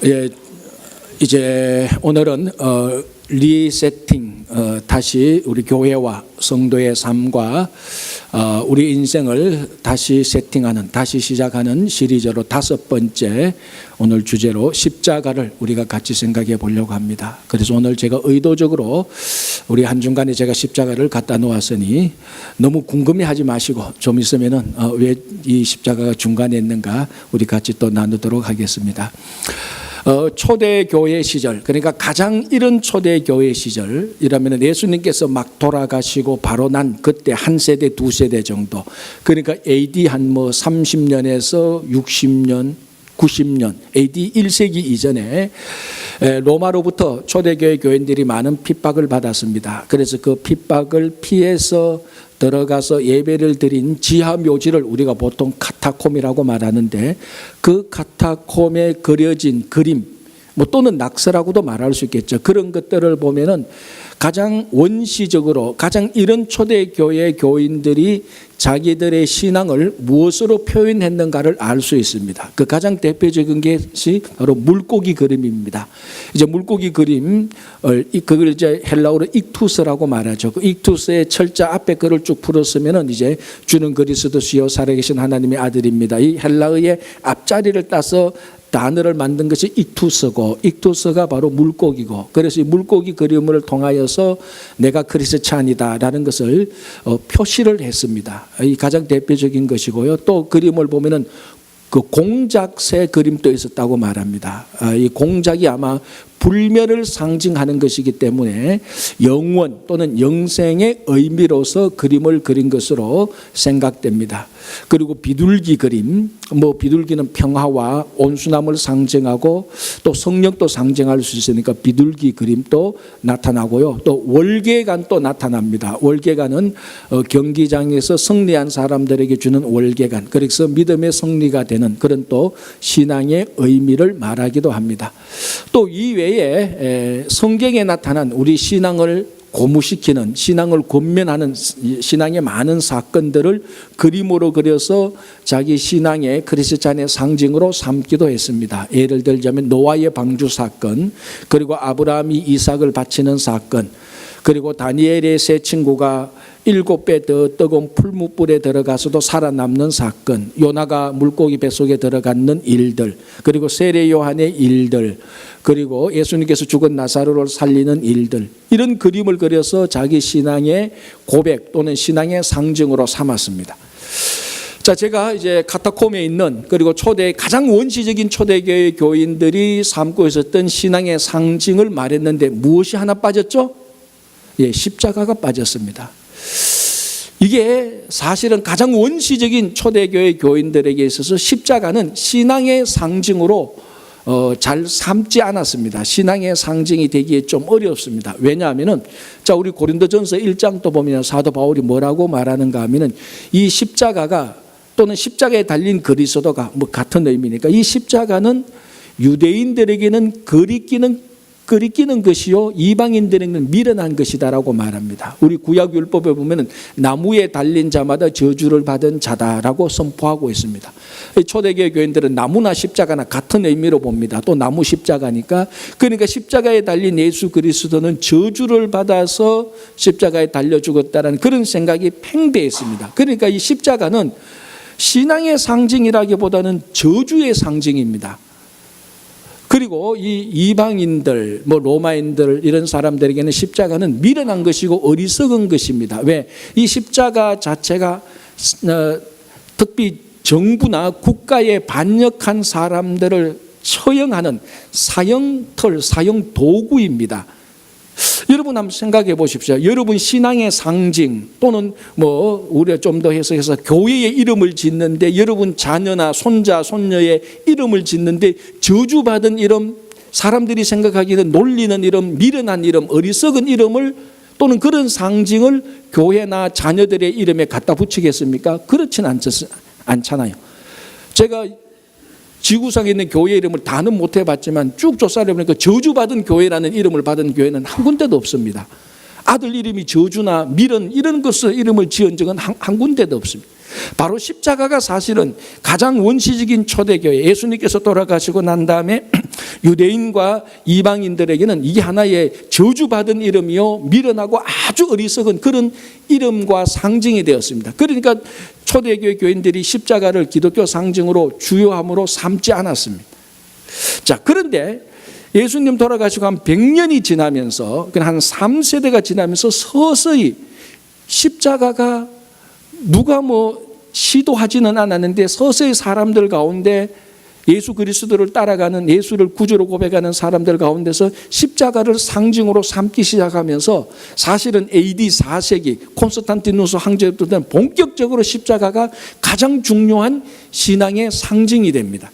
예, 이제 오늘은 리세팅, 다시 우리 교회와 성도의 삶과 우리 인생을 다시 세팅하는, 다시 시작하는 시리즈로 5번째 오늘 주제로 십자가를 우리가 같이 생각해 보려고 합니다. 그래서 오늘 제가 의도적으로 우리 한중간에 제가 십자가를 갖다 놓았으니 너무 궁금해하지 마시고 좀 있으면은 왜 이 십자가가 중간에 있는가 우리 같이 또 나누도록 하겠습니다. 초대교회 시절, 그러니까 가장 이른 초대교회 시절이라면 예수님께서 막 돌아가시고 바로 난 그때 한 세대, 두 세대 정도, 그러니까 AD 한 30년에서 60년, 90년, AD 1세기 이전에 로마로부터 초대교회 교인들이 많은 핍박을 받았습니다. 그래서 그 핍박을 피해서 들어가서 예배를 드린 지하 묘지를 우리가 보통 카타콤이라고 말하는데, 그 카타콤에 그려진 그림, 또는 낙서라고도 말할 수 있겠죠. 그런 것들을 보면은 가장 원시적으로 가장 이른 초대교회 교인들이 자기들의 신앙을 무엇으로 표현했는가를 알 수 있습니다. 그 가장 대표적인 것이 바로 물고기 그림입니다. 이제 물고기 그림, 그걸 이제 헬라어로 익투스라고 말하죠. 그 익투스의 철자 앞에 글을 쭉 풀었으면은 이제 주는 그리스도시요 살아계신 하나님의 아들입니다. 이 헬라어의 앞자리를 따서 단어를 만든 것이 익투스고, 익투스가 바로 물고기고, 그래서 이 물고기 그림을 통하여서 내가 크리스찬이다라는 것을 표시를 했습니다. 이 가장 대표적인 것이고요. 또 그림을 보면은 그 공작새 그림도 있었다고 말합니다. 이 공작이 아마 불멸을 상징하는 것이기 때문에 영원 또는 영생의 의미로서 그림을 그린 것으로 생각됩니다. 그리고 비둘기 그림, 비둘기는 평화와 온순함을 상징하고 또 성령도 상징할 수 있으니까 비둘기 그림도 나타나고요. 또 월계관도 나타납니다. 월계관은 경기장에서 승리한 사람들에게 주는 월계관, 그래서 믿음의 승리가 되는 그런 또 신앙의 의미를 말하기도 합니다. 또 이외에 성경에 나타난 우리 신앙을 고무시키는, 신앙을 권면하는 신앙의 많은 사건들을 그림으로 그려서 자기 신앙의 크리스찬의 상징으로 삼기도 했습니다. 예를 들자면 노아의 방주 사건, 그리고 아브라함이 이삭을 바치는 사건, 그리고 다니엘의 세 친구가 7배 더 뜨거운 풀무불에 들어가서도 살아남는 사건, 요나가 물고기 뱃속에 들어가는 일들, 그리고 세례 요한의 일들, 그리고 예수님께서 죽은 나사로를 살리는 일들, 이런 그림을 그려서 자기 신앙의 고백 또는 신앙의 상징으로 삼았습니다. 자, 제가 이제 카타콤에 있는, 그리고 가장 원시적인 초대교회 교인들이 삼고 있었던 신앙의 상징을 말했는데 무엇이 하나 빠졌죠? 십자가가 빠졌습니다. 이게 사실은 가장 원시적인 초대교회 교인들에게 있어서 십자가는 신앙의 상징으로 잘 삼지 않았습니다. 신앙의 상징이 되기에 좀 어렵습니다. 왜냐하면은, 자, 우리 고린도전서 1장도 보면 사도 바울이 뭐라고 말하는가 하면은, 이 십자가가 또는 십자가에 달린 그리스도가 같은 의미니까, 이 십자가는 유대인들에게는 그리끼는 것이요 이방인들에게는 미련한 것이다라고 말합니다. 우리 구약 율법에 보면은 나무에 달린 자마다 저주를 받은 자다라고 선포하고 있습니다. 초대교회 교인들은 나무나 십자가나 같은 의미로 봅니다. 또 나무 십자가니까, 그러니까 십자가에 달린 예수 그리스도는 저주를 받아서 십자가에 달려 죽었다는 그런 생각이 팽배했습니다. 그러니까 이 십자가는 신앙의 상징이라기보다는 저주의 상징입니다. 그리고 이 이방인들, 로마인들, 이런 사람들에게는 십자가는 미련한 것이고 어리석은 것입니다. 왜? 이 십자가 자체가 특히 정부나 국가에 반역한 사람들을 처형하는 사형털, 사형도구입니다. 여러분 한번 생각해 보십시오. 여러분 신앙의 상징 또는 우리가 좀 더 해석해서 교회의 이름을 짓는데, 여러분 자녀나 손자, 손녀의 이름을 짓는데 저주받은 이름, 사람들이 생각하기에는 놀리는 이름, 미련한 이름, 어리석은 이름을 또는 그런 상징을 교회나 자녀들의 이름에 갖다 붙이겠습니까? 그렇지는 않잖아요. 제가 지구상에 있는 교회 이름을 다는 못 해봤지만 쭉 조사를 해보니까 저주받은 교회라는 이름을 받은 교회는 한 군데도 없습니다. 아들 이름이 저주나 미련 이런 것을 이름을 지은 적은 한 군데도 없습니다. 바로 십자가가 사실은 가장 원시적인 초대교회, 예수님께서 돌아가시고 난 다음에 유대인과 이방인들에게는 이게 하나의 저주받은 이름이요, 미련하고 아주 어리석은 그런 이름과 상징이 되었습니다. 그러니까 초대교회 교인들이 십자가를 기독교 상징으로 주요함으로 삼지 않았습니다. 자, 그런데 예수님 돌아가시고 한 100년이 지나면서, 한 3세대가 지나면서 서서히 십자가가 누가 시도하지는 않았는데 서서히 사람들 가운데 예수 그리스도를 따라가는, 예수를 구주로 고백하는 사람들 가운데서 십자가를 상징으로 삼기 시작하면서 사실은 AD 4세기 콘스탄티누스 황제부터는 본격적으로 십자가가 가장 중요한 신앙의 상징이 됩니다.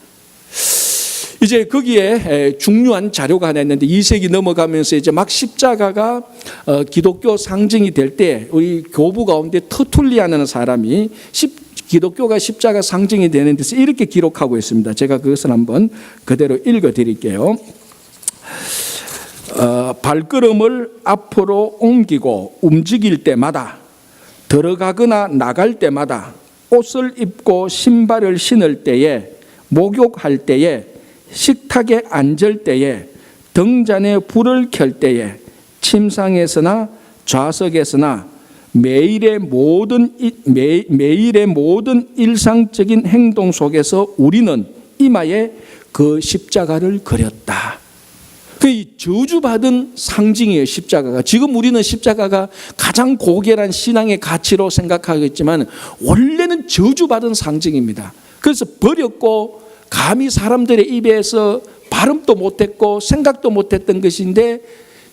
이제 거기에 중요한 자료가 하나 있는데 2세기 넘어가면서 이제 막 십자가가 기독교 상징이 될 때 우리 교부 가운데 터툴리아라는 사람이 기독교가 십자가 상징이 되는 데서 이렇게 기록하고 있습니다. 제가 그것을 한번 그대로 읽어 드릴게요. 발걸음을 앞으로 옮기고 움직일 때마다, 들어가거나 나갈 때마다, 옷을 입고 신발을 신을 때에, 목욕할 때에, 식탁에 앉을 때에, 등잔에 불을 켤 때에, 침상에서나 좌석에서나 매일의 모든 일상적인 행동 속에서 우리는 이마에 그 십자가를 그렸다. 그 저주받은 상징이에요, 십자가가. 지금 우리는 십자가가 가장 고결한 신앙의 가치로 생각하겠지만 원래는 저주받은 상징입니다. 그래서 버렸고 감히 사람들의 입에서 발음도 못했고 생각도 못했던 것인데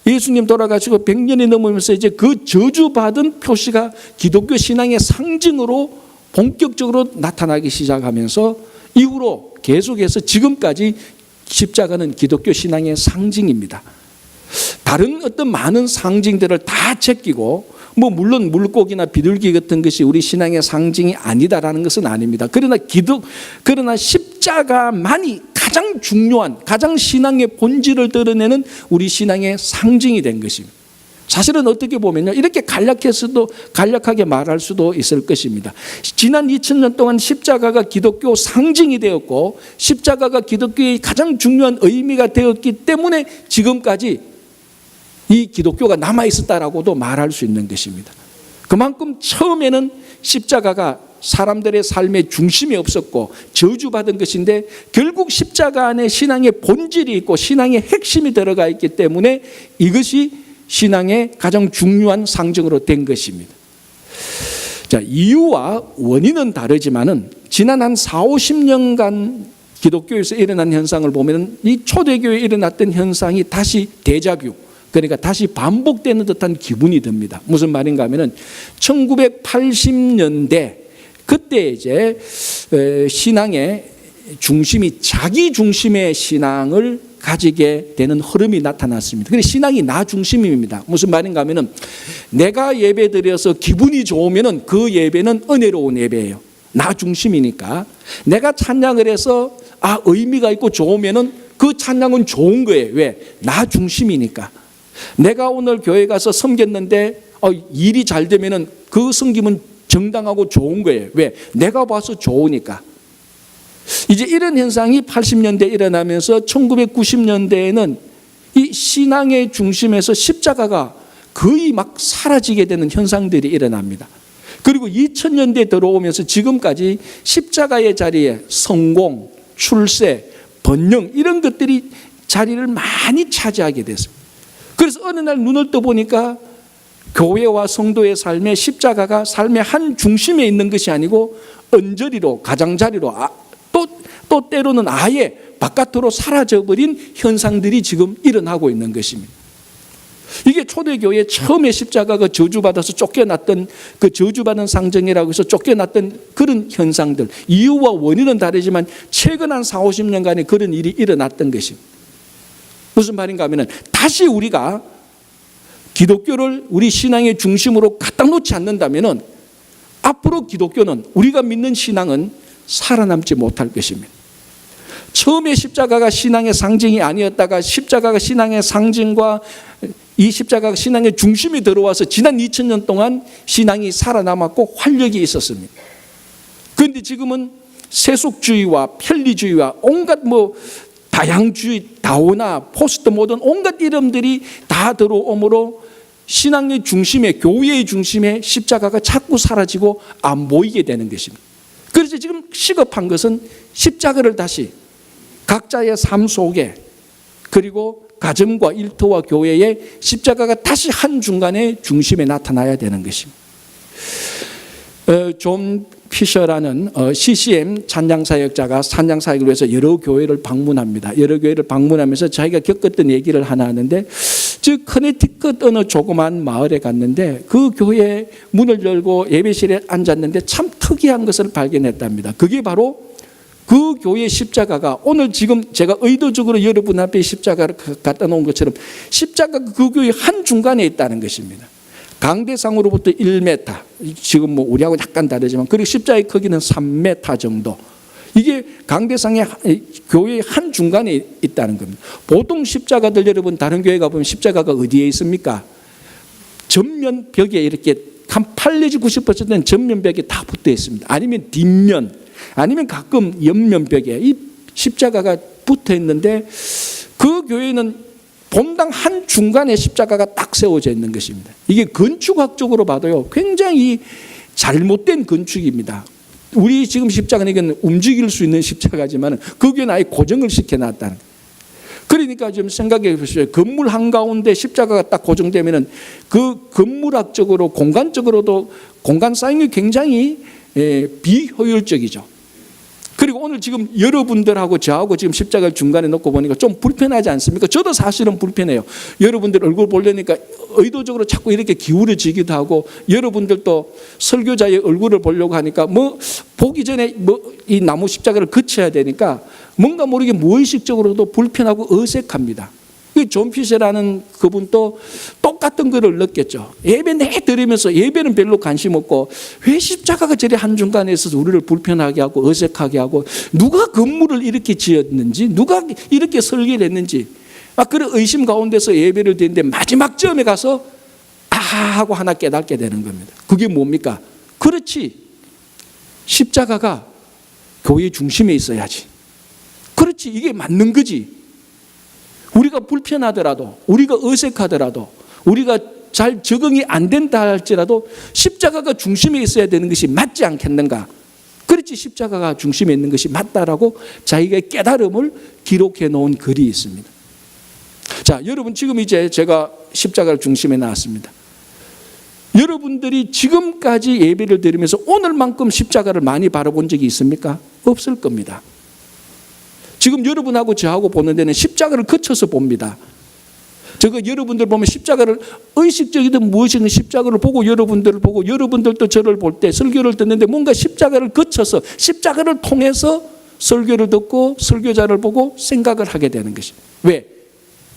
예수님 돌아가시고 100년이 넘으면서 이제 그 저주받은 표시가 기독교 신앙의 상징으로 본격적으로 나타나기 시작하면서 이후로 계속해서 지금까지 십자가는 기독교 신앙의 상징입니다. 다른 어떤 많은 상징들을 다 제끼고 물론 물고기나 비둘기 같은 것이 우리 신앙의 상징이 아니다라는 것은 아닙니다. 그러나 십자가만이 가장 중요한, 가장 신앙의 본질을 드러내는 우리 신앙의 상징이 된 것입니다. 사실은 어떻게 보면요, 이렇게 간략하게 말할 수도 있을 것입니다. 지난 2000년 동안 십자가가 기독교 상징이 되었고 십자가가 기독교의 가장 중요한 의미가 되었기 때문에 지금까지 이 기독교가 남아있었다라고도 말할 수 있는 것입니다. 그만큼 처음에는 십자가가 사람들의 삶의 중심이 없었고 저주받은 것인데 결국 십자가 안에 신앙의 본질이 있고 신앙의 핵심이 들어가 있기 때문에 이것이 신앙의 가장 중요한 상징으로 된 것입니다. 자, 이유와 원인은 다르지만은 지난 한 40-50년간 기독교에서 일어난 현상을 보면 이 초대교회에 일어났던 현상이 다시 데자뷰, 그러니까 다시 반복되는 듯한 기분이 듭니다. 무슨 말인가 하면은 1980년대 그때 이제 신앙의 중심이 자기 중심의 신앙을 가지게 되는 흐름이 나타났습니다. 그래서 신앙이 나 중심입니다. 무슨 말인가 하면은 내가 예배 드려서 기분이 좋으면은 그 예배는 은혜로운 예배예요. 나 중심이니까. 내가 찬양을 해서 의미가 있고 좋으면은 그 찬양은 좋은 거예요. 왜? 나 중심이니까. 내가 오늘 교회 가서 섬겼는데 일이 잘 되면은 그 섬김은 정당하고 좋은 거예요. 왜? 내가 봐서 좋으니까. 이제 이런 현상이 80년대에 일어나면서 1990년대에는 이 신앙의 중심에서 십자가가 거의 막 사라지게 되는 현상들이 일어납니다. 그리고 2000년대에 들어오면서 지금까지 십자가의 자리에 성공, 출세, 번영 이런 것들이 자리를 많이 차지하게 됐습니다. 그래서 어느 날 눈을 떠보니까 교회와 성도의 삶에 십자가가 삶의 한 중심에 있는 것이 아니고 언저리로, 가장자리로, 또 때로는 아예 바깥으로 사라져버린 현상들이 지금 일어나고 있는 것입니다. 이게 초대교회 처음에 십자가가 저주받아서 쫓겨났던 그 저주받은 상징이라고 해서 쫓겨났던 그런 현상들, 이유와 원인은 다르지만 최근 한 40-50년간에 그런 일이 일어났던 것입니다. 무슨 말인가 하면 다시 우리가 기독교를 우리 신앙의 중심으로 갖다 놓지 않는다면 앞으로 기독교는, 우리가 믿는 신앙은 살아남지 못할 것입니다. 처음에 십자가가 신앙의 상징이 아니었다가 십자가가 신앙의 상징과 이 십자가가 신앙의 중심이 들어와서 지난 2000년 동안 신앙이 살아남았고 활력이 있었습니다. 그런데 지금은 세속주의와 편리주의와 온갖 다양주의, 다오나 포스트 모던 온갖 이름들이 다 들어오므로 신앙의 중심에, 교회의 중심에 십자가가 자꾸 사라지고 안 보이게 되는 것입니다. 그래서 지금 시급한 것은 십자가를 다시 각자의 삶 속에, 그리고 가정과 일터와 교회에 십자가가 다시 한중간의 중심에 나타나야 되는 것입니다. 존 피셔라는 CCM 찬양사역자가 찬양사역을 위해서 여러 교회를 방문합니다. 여러 교회를 방문하면서 자기가 겪었던 얘기를 하나 하는데, 즉 커네티컷 어느 조그만 마을에 갔는데 그 교회 문을 열고 예배실에 앉았는데 참 특이한 것을 발견했답니다. 그게 바로 그 교회 십자가가, 오늘 지금 제가 의도적으로 여러분 앞에 십자가를 갖다 놓은 것처럼 십자가가 그 교회 한중간에 있다는 것입니다. 강대상으로부터 1m, 지금 뭐 우리하고 약간 다르지만, 그리고 십자가의 크기는 3m 정도. 이게 강대상의 교회의 한중간에 있다는 겁니다. 보통 십자가들 여러분 다른 교회 가보면 십자가가 어디에 있습니까? 전면 벽에 이렇게 한 8 내지 90%는 전면 벽에 다 붙어 있습니다. 아니면 뒷면, 아니면 가끔 옆면 벽에 이 십자가가 붙어 있는데, 그 교회는 본당 한 중간에 십자가가 딱 세워져 있는 것입니다. 이게 건축학적으로 봐도요 굉장히 잘못된 건축입니다. 우리 지금 십자가는 이건 움직일 수 있는 십자가지만 그 교회는 아예 고정을 시켜놨다는. 그러니까 좀 생각해 보십시오. 건물 한가운데 십자가가 딱 고정되면은 그 건물학적으로, 공간적으로도 공간 사용이 굉장히 비효율적이죠. 그리고 오늘 지금 여러분들하고 저하고 지금 십자가를 중간에 놓고 보니까 좀 불편하지 않습니까? 저도 사실은 불편해요. 여러분들 얼굴 보려니까 의도적으로 자꾸 이렇게 기울어지기도 하고, 여러분들도 설교자의 얼굴을 보려고 하니까 뭐 보기 전에 뭐 이 나무 십자가를 거쳐야 되니까 뭔가 모르게 무의식적으로도 불편하고 어색합니다. 존 피셔라는 그분도 똑같은 거를 느꼈죠. 예배 내 드리면서 예배는 별로 관심 없고 왜 십자가가 저리 한중간에 있어서 우리를 불편하게 하고 어색하게 하고, 누가 건물을 이렇게 지었는지, 누가 이렇게 설계를 했는지 그런 의심 가운데서 예배를 드리는데 마지막 점에 가서 하고 하나 깨닫게 되는 겁니다. 그게 뭡니까? 그렇지, 십자가가 교회 중심에 있어야지. 그렇지, 이게 맞는 거지. 우리가 불편하더라도, 우리가 어색하더라도, 우리가 잘 적응이 안 된다 할지라도 십자가가 중심에 있어야 되는 것이 맞지 않겠는가? 그렇지, 십자가가 중심에 있는 것이 맞다라고 자기의 깨달음을 기록해 놓은 글이 있습니다. 자, 여러분 지금 이제 제가 십자가를 중심에 놨습니다. 여러분들이 지금까지 예배를 드리면서 오늘만큼 십자가를 많이 바라본 적이 있습니까? 없을 겁니다. 지금 여러분하고 저하고 보는 데는 십자가를 거쳐서 봅니다. 저거 여러분들 보면 십자가를 의식적이든 무의식이든 십자가를 보고, 여러분들을 보고, 여러분들도 저를 볼 때 설교를 듣는데 뭔가 십자가를 거쳐서, 십자가를 통해서 설교를 듣고 설교자를 보고 생각을 하게 되는 것입니다. 왜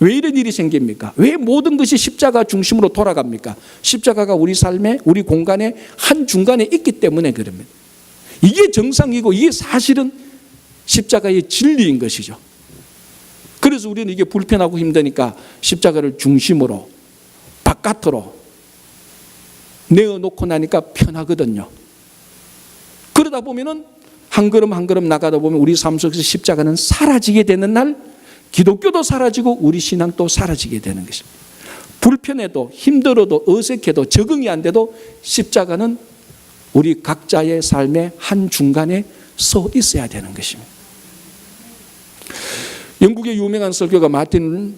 이런 일이 생깁니까? 왜 모든 것이 십자가 중심으로 돌아갑니까? 십자가가 우리 삶에, 우리 공간에 한중간에 있기 때문에 그럽니다. 이게 정상이고 이게 사실은 십자가의 진리인 것이죠. 그래서 우리는 이게 불편하고 힘드니까 십자가를 중심으로 바깥으로 내어놓고 나니까 편하거든요. 그러다 보면은 한 걸음 한 걸음 나가다 보면 우리 삶 속에서 십자가는 사라지게 되는 날, 기독교도 사라지고 우리 신앙도 사라지게 되는 것입니다. 불편해도 힘들어도 어색해도 적응이 안 돼도 십자가는 우리 각자의 삶의 한중간에 서 있어야 되는 것입니다. 영국의 유명한 설교가 마틴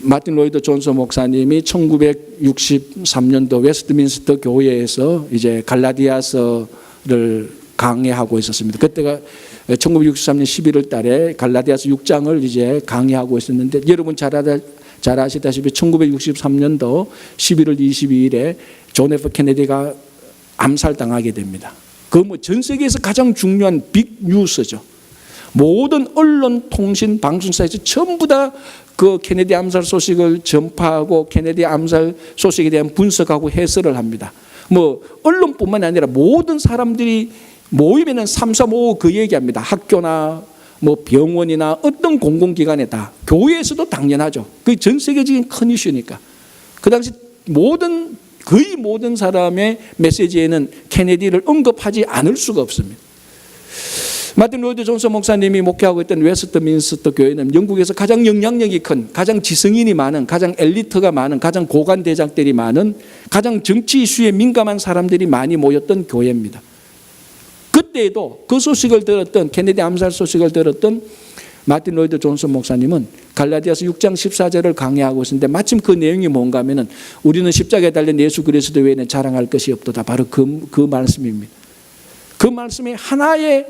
로이드 존스 목사님이 1963년도 웨스트민스터 교회에서 이제 갈라디아서를 강해하고 있었습니다. 그때가 1963년 11월 달에 갈라디아서 6장을 이제 강의하고 있었는데, 여러분 잘 아시다시피 1963년도 11월 22일에 존 F 케네디가 암살당하게 됩니다. 그 뭐 전 세계에서 가장 중요한 빅 뉴스죠. 모든 언론, 통신, 방송사에서 전부 다 그 케네디 암살 소식을 전파하고 케네디 암살 소식에 대한 분석하고 해설을 합니다. 뭐 언론뿐만 아니라 모든 사람들이 모이면은 335 그 얘기합니다. 학교나 뭐 병원이나 어떤 공공기관에 다, 교회에서도 당연하죠. 그게 전 세계적인 큰 이슈니까. 그 당시 거의 모든 사람의 메시지에는 케네디를 언급하지 않을 수가 없습니다. 마틴 로이드 존슨 목사님이 목회하고 있던 웨스트민스터 교회는 영국에서 가장 영향력이 큰, 가장 지성인이 많은, 가장 엘리트가 많은, 가장 고관 대작들이 많은, 가장 정치 이슈에 민감한 사람들이 많이 모였던 교회입니다. 그때에도 그 소식을 들었던, 케네디 암살 소식을 들었던 마틴 로이드 존슨 목사님은 갈라디아서 6장 14절을 강해하고 있는데 마침 그 내용이 뭔가 하면은 우리는 십자가에 달린 예수 그리스도 외에는 자랑할 것이 없도다. 바로 그 말씀입니다. 그 말씀이 하나의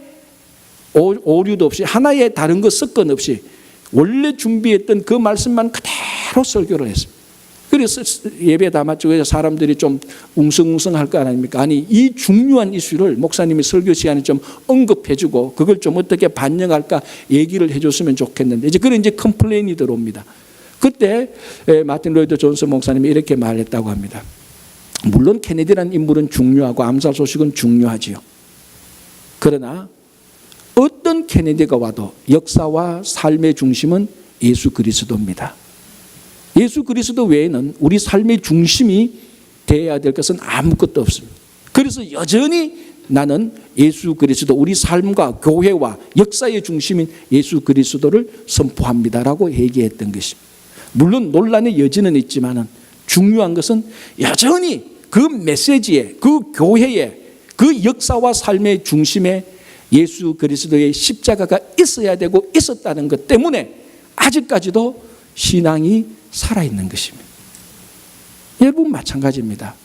오류도 없이, 하나의 다른 것 습관 없이 원래 준비했던 그 말씀만 그대로 설교를 했습니다. 그래서 예배 다 마치고 사람들이 좀 웅성웅성할 거 아닙니까? 아니, 이 중요한 이슈를 목사님이 설교 시간에 좀 언급해주고 그걸 좀 어떻게 반영할까 얘기를 해줬으면 좋겠는데 이제 그런 컴플레인이 들어옵니다. 그때 마틴 로이드 존슨 목사님이 이렇게 말했다고 합니다. 물론 케네디라는 인물은 중요하고 암살 소식은 중요하지요. 그러나 어떤 케네디가 와도 역사와 삶의 중심은 예수 그리스도입니다. 예수 그리스도 외에는 우리 삶의 중심이 되어야 될 것은 아무것도 없습니다. 그래서 여전히 나는 예수 그리스도, 우리 삶과 교회와 역사의 중심인 예수 그리스도를 선포합니다라고 얘기했던 것입니다. 물론 논란의 여지는 있지만 중요한 것은 여전히 그 메시지에, 그 교회에, 그 역사와 삶의 중심에 예수 그리스도의 십자가가 있어야 되고 있었다는 것 때문에 아직까지도 신앙이 살아있는 것입니다. 여러분 마찬가지입니다.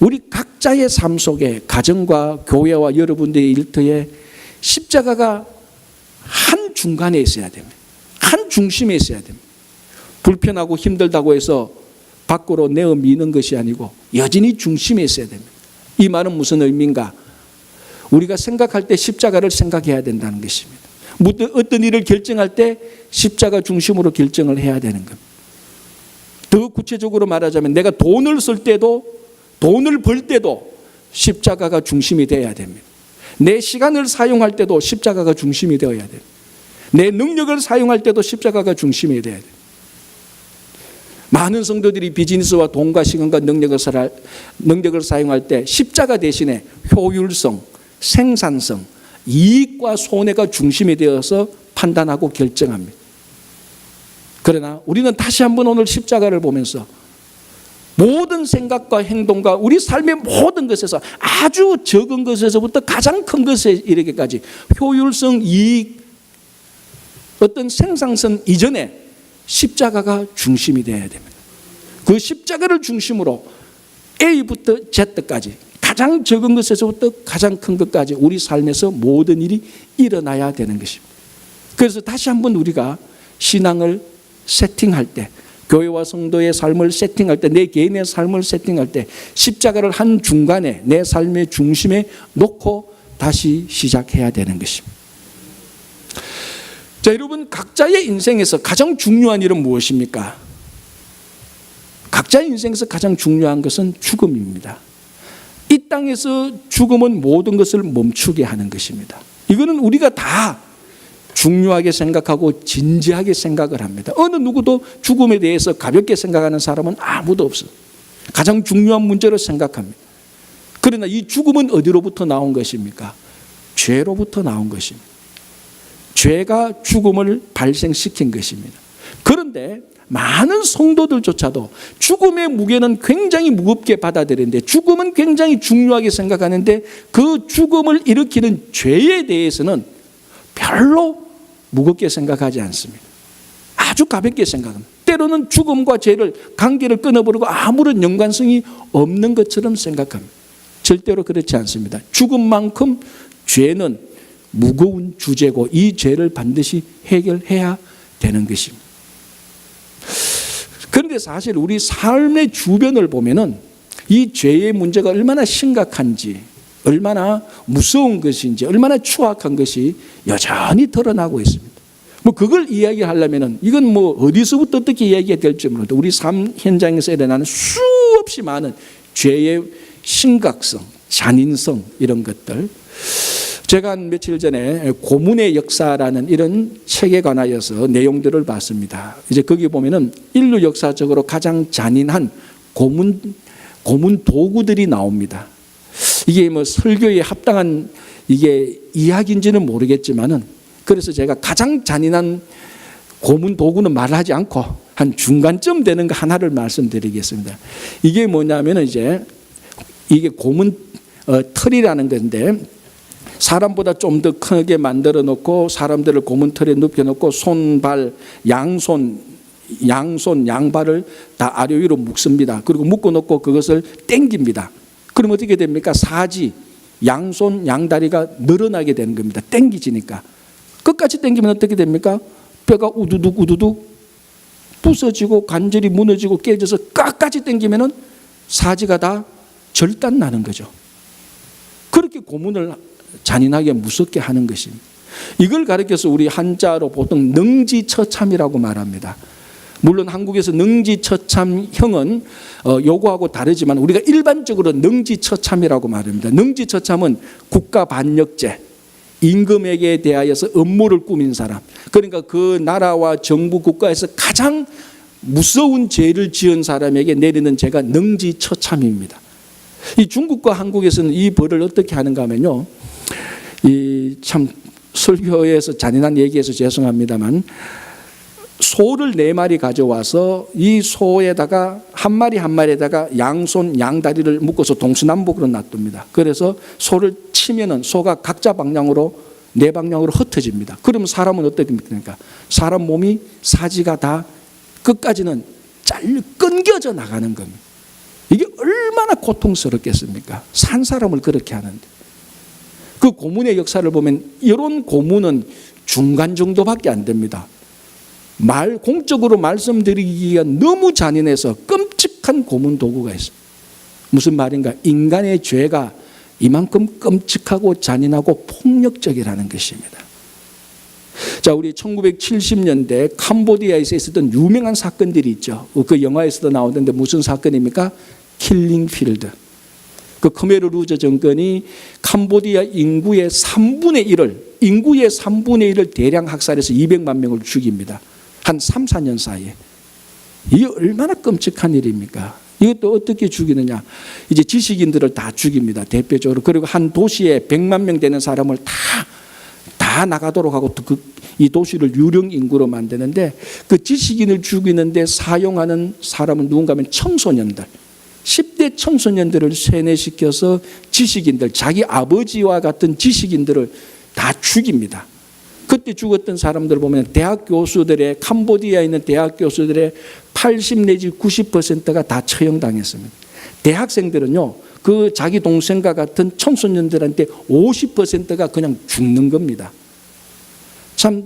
우리 각자의 삶 속에 가정과 교회와 여러분들의 일터에 십자가가 한 중간에 있어야 됩니다. 한 중심에 있어야 됩니다. 불편하고 힘들다고 해서 밖으로 내어 미는 것이 아니고 여전히 중심에 있어야 됩니다. 이 말은 무슨 의미인가? 우리가 생각할 때 십자가를 생각해야 된다는 것입니다. 어떤 일을 결정할 때 십자가 중심으로 결정을 해야 되는 겁니다. 더 구체적으로 말하자면 내가 돈을 쓸 때도, 돈을 벌 때도 십자가가 중심이 되어야 됩니다. 내 시간을 사용할 때도 십자가가 중심이 되어야 됩니다. 내 능력을 사용할 때도 십자가가 중심이 되어야 됩니다. 많은 성도들이 비즈니스와 돈과 시간과 능력을 사용할 때 십자가 대신에 효율성, 생산성, 이익과 손해가 중심이 되어서 판단하고 결정합니다. 그러나 우리는 다시 한번 오늘 십자가를 보면서 모든 생각과 행동과 우리 삶의 모든 것에서 아주 적은 것에서부터 가장 큰 것에 이르기까지 효율성, 이익, 어떤 생산성 이전에 십자가가 중심이 되어야 됩니다. 그 십자가를 중심으로 A부터 Z까지 가장 적은 것에서부터 가장 큰 것까지 우리 삶에서 모든 일이 일어나야 되는 것입니다. 그래서 다시 한번 우리가 신앙을 세팅할 때, 교회와 성도의 삶을 세팅할 때, 내 개인의 삶을 세팅할 때 십자가를 한 중간에 내 삶의 중심에 놓고 다시 시작해야 되는 것입니다. 자, 여러분 각자의 인생에서 가장 중요한 일은 무엇입니까? 각자의 인생에서 가장 중요한 것은 죽음입니다. 이 땅에서 죽음은 모든 것을 멈추게 하는 것입니다. 이거는 우리가 다 중요하게 생각하고 진지하게 생각을 합니다. 어느 누구도 죽음에 대해서 가볍게 생각하는 사람은 아무도 없어요. 가장 중요한 문제로 생각합니다. 그러나 이 죽음은 어디로부터 나온 것입니까? 죄로부터 나온 것입니다. 죄가 죽음을 발생시킨 것입니다. 그런데 많은 성도들조차도 죽음의 무게는 굉장히 무겁게 받아들이는데, 죽음은 굉장히 중요하게 생각하는데 그 죽음을 일으키는 죄에 대해서는 별로 무겁게 생각하지 않습니다. 아주 가볍게 생각합니다. 때로는 죽음과 죄를 관계를 끊어버리고 아무런 연관성이 없는 것처럼 생각합니다. 절대로 그렇지 않습니다. 죽음만큼 죄는 무거운 주제고 이 죄를 반드시 해결해야 되는 것입니다. 그런데 사실 우리 삶의 주변을 보면은 이 죄의 문제가 얼마나 심각한지, 얼마나 무서운 것인지, 얼마나 추악한 것이 여전히 드러나고 있습니다. 뭐 그걸 이야기하려면은 이건 뭐 어디서부터 어떻게 이야기가 될지 모르겠다. 우리 삶 현장에서 일어나는 수없이 많은 죄의 심각성, 잔인성 이런 것들. 제가 한 며칠 전에 고문의 역사라는 이런 책에 관하여서 내용들을 봤습니다. 이제 거기 보면은 인류 역사적으로 가장 잔인한 고문 도구들이 나옵니다. 이게 뭐 설교에 합당한 이게 이야기인지는 모르겠지만은, 그래서 제가 가장 잔인한 고문 도구는 말하지 않고 한 중간쯤 되는 거 하나를 말씀드리겠습니다. 이게 뭐냐면은 이제 이게 고문 털이라는 건데, 사람보다 좀 더 크게 만들어 놓고 사람들을 고문털에 눕혀 놓고 손발, 양손, 양발을 다 아래 위로 묶습니다. 그리고 묶어 놓고 그것을 당깁니다. 그럼 어떻게 됩니까? 사지, 양손, 양다리가 늘어나게 되는 겁니다. 당기지니까. 끝까지 당기면 어떻게 됩니까? 뼈가 우두둑 부서지고 관절이 무너지고 깨져서 끝까지 당기면은 사지가 다 절단 나는 거죠. 그렇게 고문을 잔인하게 무섭게 하는 것입니다. 이걸 가리켜서 우리 한자로 보통 능지처참이라고 말합니다. 물론 한국에서 능지처참형은 요거하고 다르지만 우리가 일반적으로 능지처참이라고 말합니다. 능지처참은 국가반역죄, 임금에게 대하여서 음모를 꾸민 사람, 그러니까 그 나라와 정부 국가에서 가장 무서운 죄를 지은 사람에게 내리는 죄가 능지처참입니다. 이 중국과 한국에서는 이 벌을 어떻게 하는가 하면요, 이 참 설교에서 잔인한 얘기해서 죄송합니다만, 소를 4마리 가져와서 이 소에다가 한 마리에다가 양손 양다리를 묶어서 동서남북으로 놔둡니다. 그래서 소를 치면은 소가 각자 방향으로 4방향으로 흩어집니다. 그러면 사람은 어떻게 됩니까? 사람 몸이 사지가 다 끝까지는 끊겨져 나가는 겁니다. 이게 얼마나 고통스럽겠습니까? 산 사람을 그렇게 하는데. 그 고문의 역사를 보면 이런 고문은 중간 정도밖에 안 됩니다. 공적으로 말씀드리기가 너무 잔인해서 끔찍한 고문 도구가 있어요. 무슨 말인가? 인간의 죄가 이만큼 끔찍하고 잔인하고 폭력적이라는 것입니다. 자, 우리 1970년대 캄보디아에서 있었던 유명한 사건들이 있죠. 그 영화에서도 나오던데 무슨 사건입니까? 킬링 필드. 그 khmer rouge 정권이 캄보디아 인구의 3분의 1을 대량 학살해서 200만 명을 죽입니다. 한 3, 4년 사이에. 이게 얼마나 끔찍한 일입니까? 이것도 어떻게 죽이느냐? 이제 지식인들을 다 죽입니다. 대표적으로. 그리고 한 도시에 100만 명 되는 사람을 다 나가도록 하고 이 도시를 유령 인구로 만드는데, 그 지식인을 죽이는데 사용하는 사람은 누군가 하면 청소년들, 10대 청소년들을 세뇌시켜서 지식인들, 자기 아버지와 같은 지식인들을 다 죽입니다. 그때 죽었던 사람들을 보면 캄보디아에 있는 대학 교수들의 80 내지 90%가 다 처형당했습니다. 대학생들은요, 그 자기 동생과 같은 청소년들한테 50%가 그냥 죽는 겁니다. 참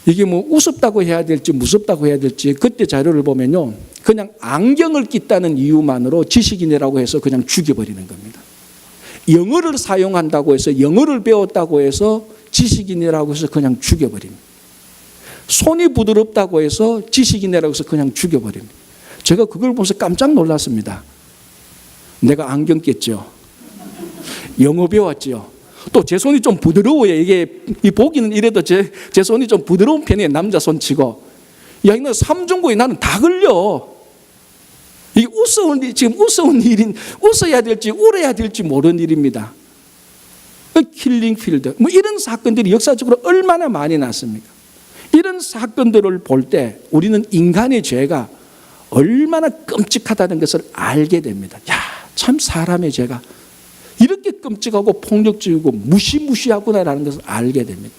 이게 뭐 우습다고 해야 될지 무섭다고 해야 될지, 그때 자료를 보면요, 그냥 안경을 낀다는 이유만으로 지식인이라고 해서 그냥 죽여버리는 겁니다. 영어를 사용한다고 해서, 영어를 배웠다고 해서 지식인이라고 해서 그냥 죽여버립니다. 손이 부드럽다고 해서 지식인이라고 해서 그냥 죽여버립니다. 제가 그걸 보면서 깜짝 놀랐습니다. 내가 안경 꼈죠. 영어 배웠죠. 또 제 손이 좀 부드러워요. 이게 보기는 이래도 제 손이 좀 부드러운 편이에요. 남자 손치고. 야, 이거 3중고에 나는 다 걸려. 이게 우스운 일인, 웃어야 될지 울어야 될지 모르는 일입니다. 킬링 필드, 뭐 이런 사건들이 역사적으로 얼마나 많이 났습니까? 이런 사건들을 볼 때 우리는 인간의 죄가 얼마나 끔찍하다는 것을 알게 됩니다. 야, 참 사람의 죄가 이렇게 끔찍하고 폭력적이고 무시무시하구나라는 것을 알게 됩니다.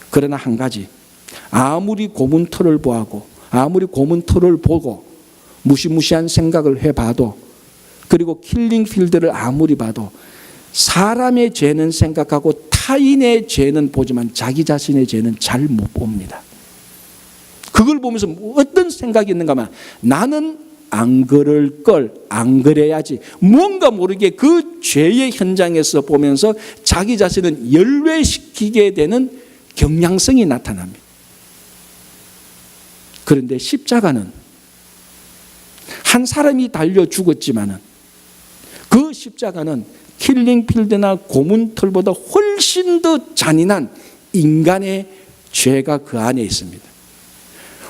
그러나 한 가지, 아무리 고문털을 보고 무시무시한 생각을 해봐도, 그리고 킬링 필드를 아무리 봐도 사람의 죄는 생각하고 타인의 죄는 보지만 자기 자신의 죄는 잘 못 봅니다. 그걸 보면서 어떤 생각이 있는가 하면, 나는 안 그럴 걸, 안 그래야지, 뭔가 모르게 그 죄의 현장에서 보면서 자기 자신을 열외시키게 되는 경향성이 나타납니다. 그런데 십자가는 한 사람이 달려 죽었지만은 그 십자가는 킬링 필드나 고문털보다 훨씬 더 잔인한 인간의 죄가 그 안에 있습니다.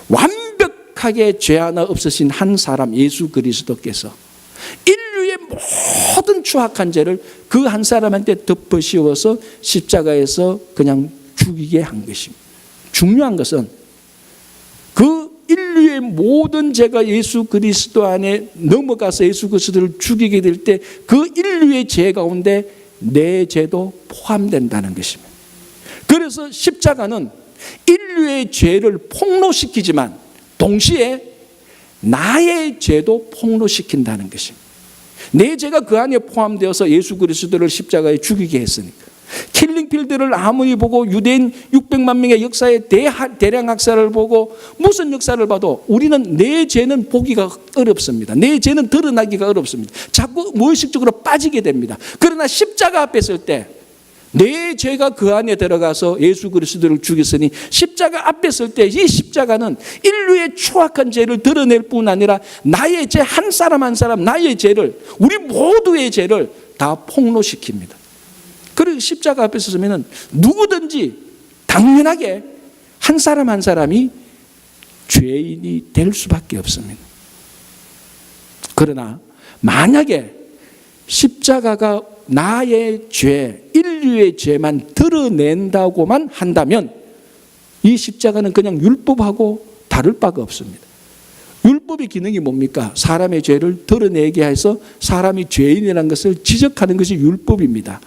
완벽하게 죄 하나 없으신 한 사람, 예수 그리스도께서 인류의 모든 추악한 죄를 그 한 사람한테 덮어씌워서 십자가에서 그냥 죽이게 한 것입니다. 중요한 것은 그 인류의 모든 죄가 예수 그리스도 안에 넘어가서 예수 그리스도를 죽이게 될 때 그 인류의 죄 가운데 내 죄도 포함된다는 것입니다. 그래서 십자가는 인류의 죄를 폭로시키지만 동시에 나의 죄도 폭로시킨다는 것입니다. 내 죄가 그 안에 포함되어서 예수 그리스도를 십자가에 죽이게 했으니까. 킬링필드를 아무리 보고 유대인 600만 명의 역사의 대량 학살을 보고 무슨 역사를 봐도 우리는 내 죄는 보기가 어렵습니다. 내 죄는 드러나기가 어렵습니다. 자꾸 무의식적으로 빠지게 됩니다. 그러나 십자가 앞에 설 때 내 죄가 그 안에 들어가서 예수 그리스도를 죽였으니 십자가 앞에 설 때 이 십자가는 인류의 추악한 죄를 드러낼 뿐 아니라 나의 죄 한 사람 한 사람 나의 죄를 우리 모두의 죄를 다 폭로시킵니다. 그리고 십자가 앞에 서면 누구든지 당연하게 한 사람 한 사람이 죄인이 될 수밖에 없습니다. 그러나 만약에 십자가가 나의 죄, 인류의 죄만 드러낸다고만 한다면 이 십자가는 그냥 율법하고 다를 바가 없습니다. 율법의 기능이 뭡니까? 사람의 죄를 드러내게 해서 사람이 죄인이라는 것을 지적하는 것이 율법입니다.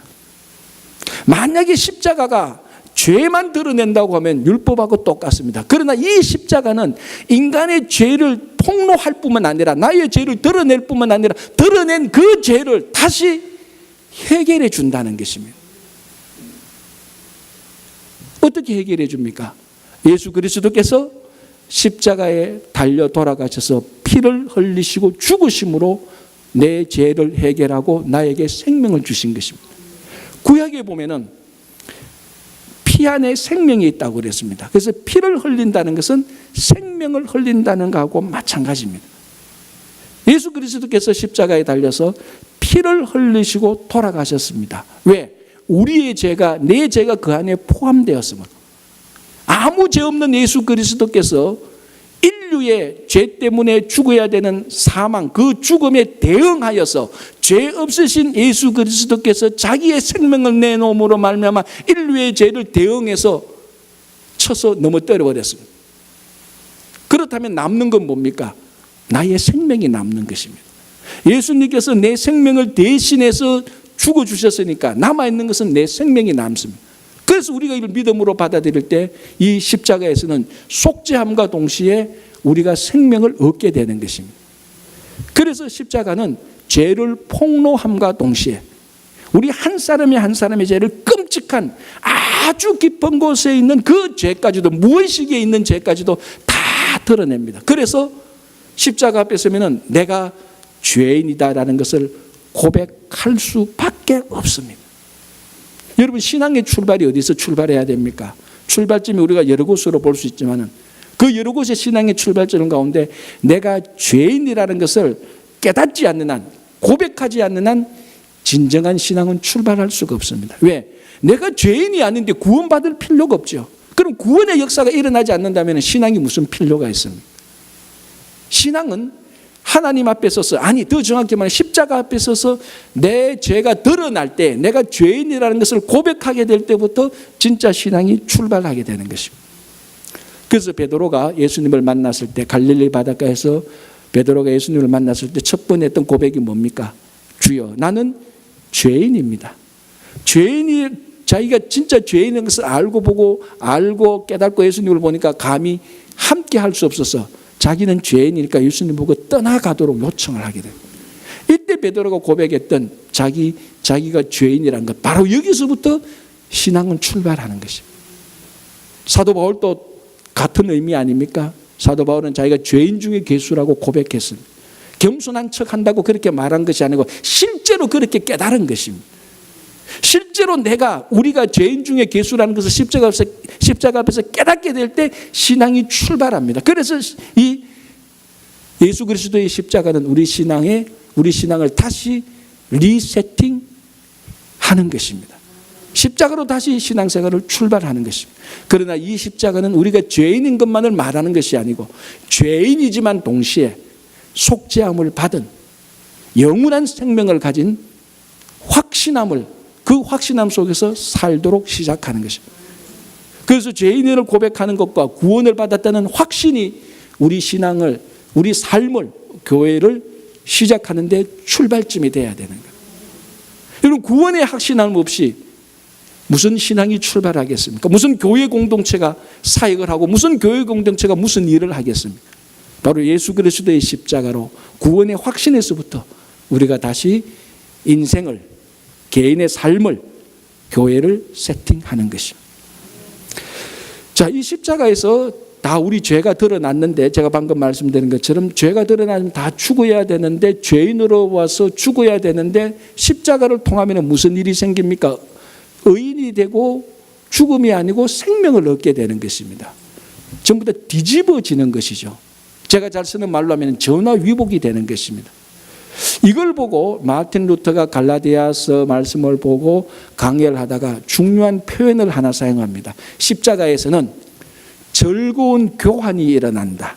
만약에 십자가가 죄만 드러낸다고 하면 율법하고 똑같습니다. 그러나 이 십자가는 인간의 죄를 폭로할 뿐만 아니라 나의 죄를 드러낼 뿐만 아니라 드러낸 그 죄를 다시 해결해 준다는 것입니다. 어떻게 해결해 줍니까? 예수 그리스도께서 십자가에 달려 돌아가셔서 피를 흘리시고 죽으심으로 내 죄를 해결하고 나에게 생명을 주신 것입니다. 구약에 보면은 피 안에 생명이 있다고 그랬습니다. 그래서 피를 흘린다는 것은 생명을 흘린다는 것하고 마찬가지입니다. 예수 그리스도께서 십자가에 달려서 피를 흘리시고 돌아가셨습니다. 왜? 우리의 죄가, 내 죄가 그 안에 포함되었습니다. 아무 죄 없는 예수 그리스도께서 인류의 죄 때문에 죽어야 되는 사망, 그 죽음에 대응하여서 죄 없으신 예수 그리스도께서 자기의 생명을 내놓음으로 말미암아 인류의 죄를 대응해서 쳐서 넘어뜨려 버렸습니다. 그렇다면 남는 건 뭡니까? 나의 생명이 남는 것입니다. 예수님께서 내 생명을 대신해서 죽어주셨으니까 남아있는 것은 내 생명이 남습니다. 그래서 우리가 이걸 믿음으로 받아들일 때 이 십자가에서는 속죄함과 동시에 우리가 생명을 얻게 되는 것입니다. 그래서 십자가는 죄를 폭로함과 동시에 우리 한 사람이 한 사람의 죄를 끔찍한 아주 깊은 곳에 있는 그 죄까지도 무의식에 있는 죄까지도 다 드러냅니다. 그래서 십자가 앞에 서면은 내가 죄인이다라는 것을 고백할 수밖에 없습니다. 여러분 신앙의 출발이 어디서 출발해야 됩니까? 출발점이 우리가 여러 곳으로 볼 수 있지만 그 여러 곳의 신앙의 출발점 가운데 내가 죄인이라는 것을 깨닫지 않는 한, 고백하지 않는 한 진정한 신앙은 출발할 수가 없습니다. 왜? 내가 죄인이 아닌데 구원받을 필요가 없죠. 그럼 구원의 역사가 일어나지 않는다면 신앙이 무슨 필요가 있습니까? 신앙은 하나님 앞에 서서, 아니 더 정확히 말하면 십자가 앞에 서서 내 죄가 드러날 때, 내가 죄인이라는 것을 고백하게 될 때부터 진짜 신앙이 출발하게 되는 것입니다. 그래서 베드로가 예수님을 만났을 때, 갈릴리 바닷가에서 베드로가 예수님을 만났을 때 첫 번째 했던 고백이 뭡니까? 주여, 나는 죄인입니다. 죄인이, 자기가 진짜 죄인인 것을 알고 보고 알고 깨닫고 예수님을 보니까 감히 함께 할 수 없어서 자기는 죄인이니까 예수님 보고 떠나가도록 요청을 하게 됩니다. 이때 베드로가 고백했던 자기가 죄인이라는 것, 바로 여기서부터 신앙은 출발하는 것입니다. 사도 바울도 같은 의미 아닙니까? 사도 바울은 자기가 죄인 중에 괴수라고 고백했습니다. 겸손한 척한다고 그렇게 말한 것이 아니고 실제로 그렇게 깨달은 것입니다. 실제로 우리가 죄인 중에 괴수라는 것을 십자가 앞에서 깨닫게 될 때 신앙이 출발합니다. 그래서 이 예수 그리스도의 십자가는 우리 신앙을 다시 리세팅하는 것입니다. 십자가로 다시 신앙생활을 출발하는 것입니다. 그러나 이 십자가는 우리가 죄인인 것만을 말하는 것이 아니고 죄인이지만 동시에 속죄함을 받은 영원한 생명을 가진 확신함을, 그 확신함 속에서 살도록 시작하는 것입니다. 그래서 죄인을 고백하는 것과 구원을 받았다는 확신이 우리 신앙을, 우리 삶을, 교회를 시작하는 데 출발점이 돼야 되는 거예요. 여러분, 구원의 확신함 없이 무슨 신앙이 출발하겠습니까? 무슨 교회 공동체가 사역을 하고 무슨 교회 공동체가 무슨 일을 하겠습니까? 바로 예수 그리스도의 십자가로 구원의 확신에서부터 우리가 다시 인생을, 개인의 삶을, 교회를 세팅하는 것입니다. 자, 이 십자가에서 다 우리 죄가 드러났는데, 제가 방금 말씀드린 것처럼 죄가 드러나면 다 죽어야 되는데, 죄인으로 와서 죽어야 되는데, 십자가를 통하면 무슨 일이 생깁니까? 의인이 되고 죽음이 아니고 생명을 얻게 되는 것입니다. 전부 다 뒤집어지는 것이죠. 제가 잘 쓰는 말로 하면 전화위복이 되는 것입니다. 이걸 보고 마틴 루터가 갈라디아서 말씀을 보고 강해를 하다가 중요한 표현을 하나 사용합니다. 십자가에서는 즐거운 교환이 일어난다.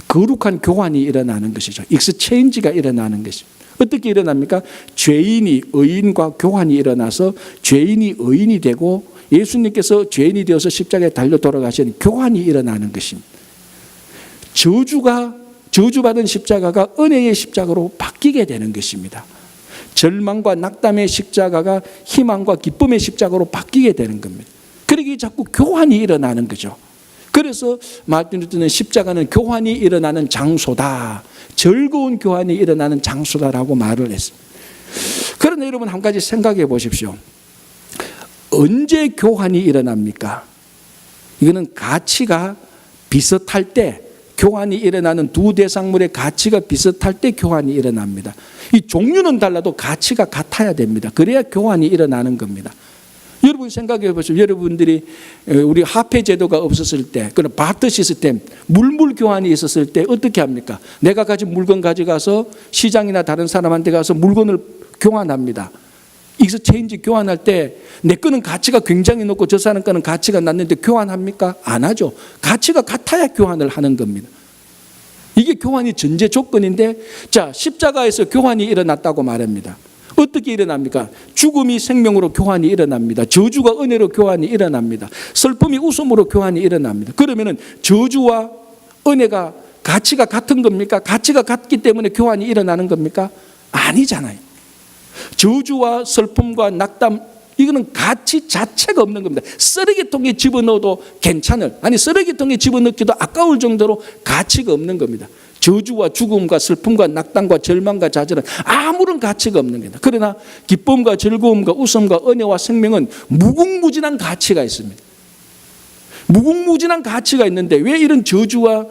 거룩한 교환이 일어나는 것이죠. 익스체인지가 일어나는 것입니다. 어떻게 일어납니까? 죄인이 의인과 교환이 일어나서 죄인이 의인이 되고 예수님께서 죄인이 되어서 십자가에 달려 돌아가신 교환이 일어나는 것입니다. 저주받은 십자가가 은혜의 십자가로 바뀌게 되는 것입니다. 절망과 낙담의 십자가가 희망과 기쁨의 십자가로 바뀌게 되는 겁니다. 그러기에 자꾸 교환이 일어나는 거죠. 그래서 마틴 루터는 십자가는 교환이 일어나는 장소다, 즐거운 교환이 일어나는 장소다라고 말을 했습니다. 그런데 여러분, 한 가지 생각해 보십시오. 언제 교환이 일어납니까? 이거는 가치가 비슷할 때, 교환이 일어나는 두 대상물의 가치가 비슷할 때 교환이 일어납니다. 이 종류는 달라도 가치가 같아야 됩니다. 그래야 교환이 일어나는 겁니다. 여러분 생각해 보십시오. 여러분들이 우리 화폐 제도가 없었을 때, 그런 바터 시스템, 물물 교환이 있었을 때 어떻게 합니까? 내가 가진 물건 가져가서 시장이나 다른 사람한테 가서 물건을 교환합니다. 익스체인지 교환할 때 내 거는 가치가 굉장히 높고 저 사람 거는 가치가 낮는데 교환합니까? 안 하죠. 가치가 같아야 교환을 하는 겁니다. 이게 교환이 전제 조건인데, 자, 십자가에서 교환이 일어났다고 말합니다. 어떻게 일어납니까? 죽음이 생명으로 교환이 일어납니다. 저주가 은혜로 교환이 일어납니다. 슬픔이 웃음으로 교환이 일어납니다. 그러면은 저주와 은혜가 가치가 같은 겁니까? 가치가 같기 때문에 교환이 일어나는 겁니까? 아니잖아요. 저주와 슬픔과 낙담, 이거는 가치 자체가 없는 겁니다. 쓰레기통에 집어넣어도 괜찮을, 아니 쓰레기통에 집어넣기도 아까울 정도로 가치가 없는 겁니다. 저주와 죽음과 슬픔과 낙담과 절망과 좌절은 아무런 가치가 없는 겁니다. 그러나 기쁨과 즐거움과 웃음과 은혜와 생명은 무궁무진한 가치가 있습니다. 무궁무진한 가치가 있는데 왜 이런 저주와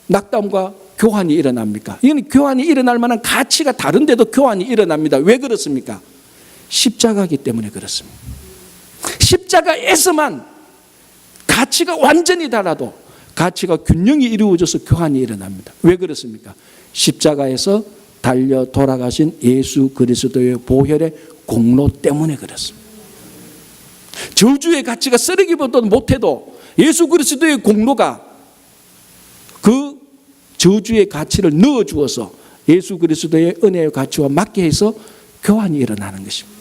낙담과 교환이 일어납니까? 이건 교환이 일어날 만한 가치가 다른데도 교환이 일어납니다. 왜 그렇습니까? 십자가이기 때문에 그렇습니다. 십자가에서만 가치가 완전히 달라도 가치가 균형이 이루어져서 교환이 일어납니다. 왜 그렇습니까? 십자가에서 달려 돌아가신 예수 그리스도의 보혈의 공로 때문에 그렇습니다. 저주의 가치가 쓰레기보다 못해도 예수 그리스도의 공로가 그 저주의 가치를 넣어주어서 예수 그리스도의 은혜의 가치와 맞게 해서 교환이 일어나는 것입니다.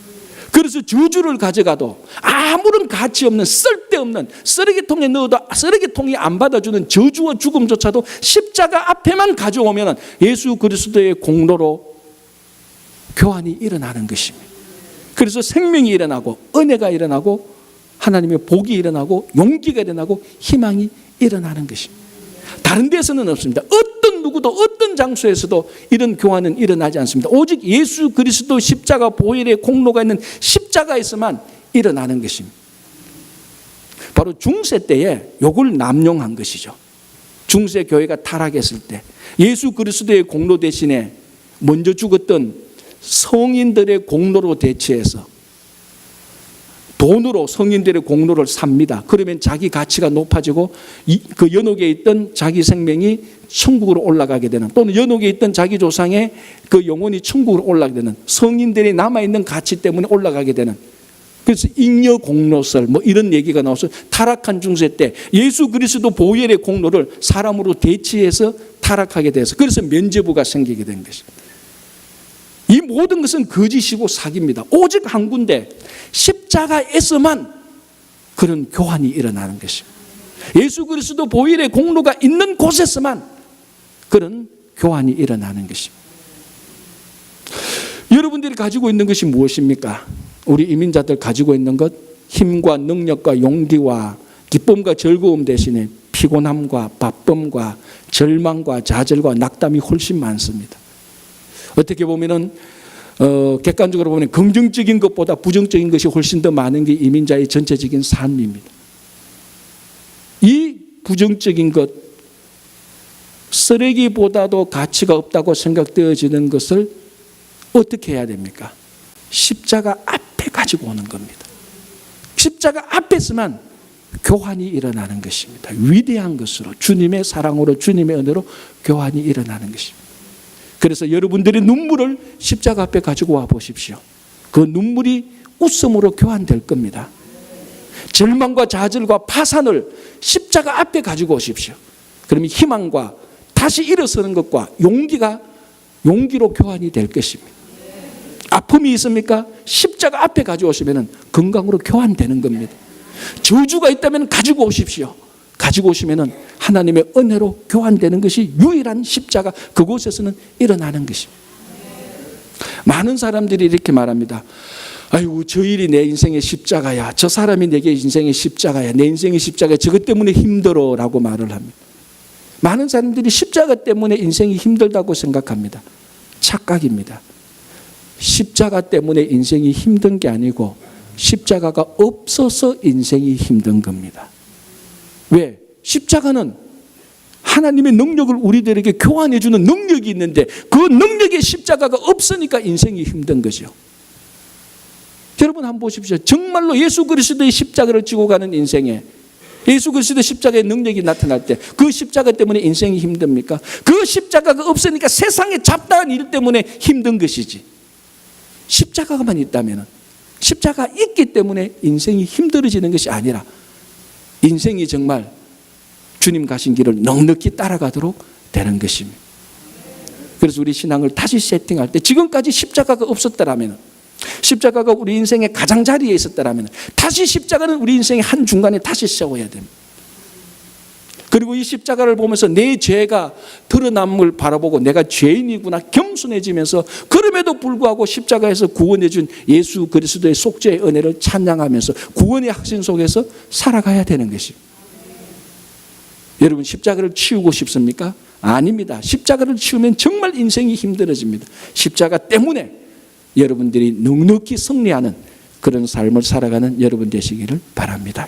그래서 저주를 가져가도 아무런 가치 없는 쓸데없는 쓰레기통에 넣어도 쓰레기통이 안 받아주는 저주와 죽음조차도 십자가 앞에만 가져오면 예수 그리스도의 공로로 교환이 일어나는 것입니다. 그래서 생명이 일어나고 은혜가 일어나고 하나님의 복이 일어나고 용기가 일어나고 희망이 일어나는 것입니다. 다른 데서는 없습니다. 어떤 누구도 어떤 장소에서도 이런 교환은 일어나지 않습니다. 오직 예수 그리스도 십자가 보혈의 공로가 있는 십자가에서만 일어나는 것입니다. 바로 중세 때에 이걸 남용한 것이죠. 중세 교회가 타락했을 때 예수 그리스도의 공로 대신에 먼저 죽었던 성인들의 공로로 대체해서 돈으로 성인들의 공로를 삽니다. 그러면 자기 가치가 높아지고 그 연옥에 있던 자기 생명이 천국으로 올라가게 되는, 또는 연옥에 있던 자기 조상의 그 영혼이 천국으로 올라가게 되는, 성인들이 남아있는 가치 때문에 올라가게 되는, 그래서 잉여 공로설 뭐 이런 얘기가 나와서 타락한 중세 때 예수 그리스도 보혈의 공로를 사람으로 대체해서 타락하게 돼서 그래서 면죄부가 생기게 된 것입니다. 이 모든 것은 거짓이고 사기입니다. 오직 한 군데 십자가에서만 그런 교환이 일어나는 것입니다. 예수 그리스도 보혈의 공로가 있는 곳에서만 그런 교환이 일어나는 것입니다. 여러분들이 가지고 있는 것이 무엇입니까? 우리 이민자들 가지고 있는 것, 힘과 능력과 용기와 기쁨과 즐거움 대신에 피곤함과 바쁨과 절망과 좌절과 낙담이 훨씬 많습니다. 어떻게 보면은 객관적으로 보면 긍정적인 것보다 부정적인 것이 훨씬 더 많은 게 이민자의 전체적인 삶입니다. 이 부정적인 것, 쓰레기보다도 가치가 없다고 생각되어지는 것을 어떻게 해야 됩니까? 십자가 앞에 가지고 오는 겁니다. 십자가 앞에서만 교환이 일어나는 것입니다. 위대한 것으로, 주님의 사랑으로, 주님의 은혜로 교환이 일어나는 것입니다. 그래서 여러분들의 눈물을 십자가 앞에 가지고 와 보십시오. 그 눈물이 웃음으로 교환될 겁니다. 절망과 좌절과 파산을 십자가 앞에 가지고 오십시오. 그러면 희망과 다시 일어서는 것과 용기로 교환이 될 것입니다. 아픔이 있습니까? 십자가 앞에 가져오시면 건강으로 교환되는 겁니다. 저주가 있다면 가지고 오십시오. 가지고 오시면 하나님의 은혜로 교환되는 것이 유일한 십자가, 그곳에서는 일어나는 것입니다. 많은 사람들이 이렇게 말합니다. 아이고, 저 일이 내 인생의 십자가야. 저 사람이 내게 인생의 십자가야. 내 인생의 십자가야. 저것 때문에 힘들어 라고 말을 합니다. 많은 사람들이 십자가 때문에 인생이 힘들다고 생각합니다. 착각입니다. 십자가 때문에 인생이 힘든 게 아니고 십자가가 없어서 인생이 힘든 겁니다. 왜? 십자가는 하나님의 능력을 우리들에게 교환해 주는 능력이 있는데 그 능력의 십자가가 없으니까 인생이 힘든 거죠. 여러분 한번 보십시오. 정말로 예수 그리스도의 십자가를 지고 가는 인생에 예수 그리스도의 십자가의 능력이 나타날 때 그 십자가 때문에 인생이 힘듭니까? 그 십자가가 없으니까 세상의 잡다한 일 때문에 힘든 것이지. 십자가만 있다면, 십자가 있기 때문에 인생이 힘들어지는 것이 아니라 인생이 정말 주님 가신 길을 넉넉히 따라가도록 되는 것입니다. 그래서 우리 신앙을 다시 세팅할 때 지금까지 십자가가 없었더라면, 십자가가 우리 인생의 가장자리에 있었더라면 다시 십자가는 우리 인생의 한 중간에 다시 세워야 됩니다. 그리고 이 십자가를 보면서 내 죄가 드러남을 바라보고 내가 죄인이구나 겸손해지면서, 그럼에도 불구하고 십자가에서 구원해 준 예수 그리스도의 속죄의 은혜를 찬양하면서 구원의 확신 속에서 살아가야 되는 것입니다. 여러분, 십자가를 치우고 싶습니까? 아닙니다. 십자가를 치우면 정말 인생이 힘들어집니다. 십자가 때문에 여러분들이 넉넉히 승리하는 그런 삶을 살아가는 여러분 되시기를 바랍니다.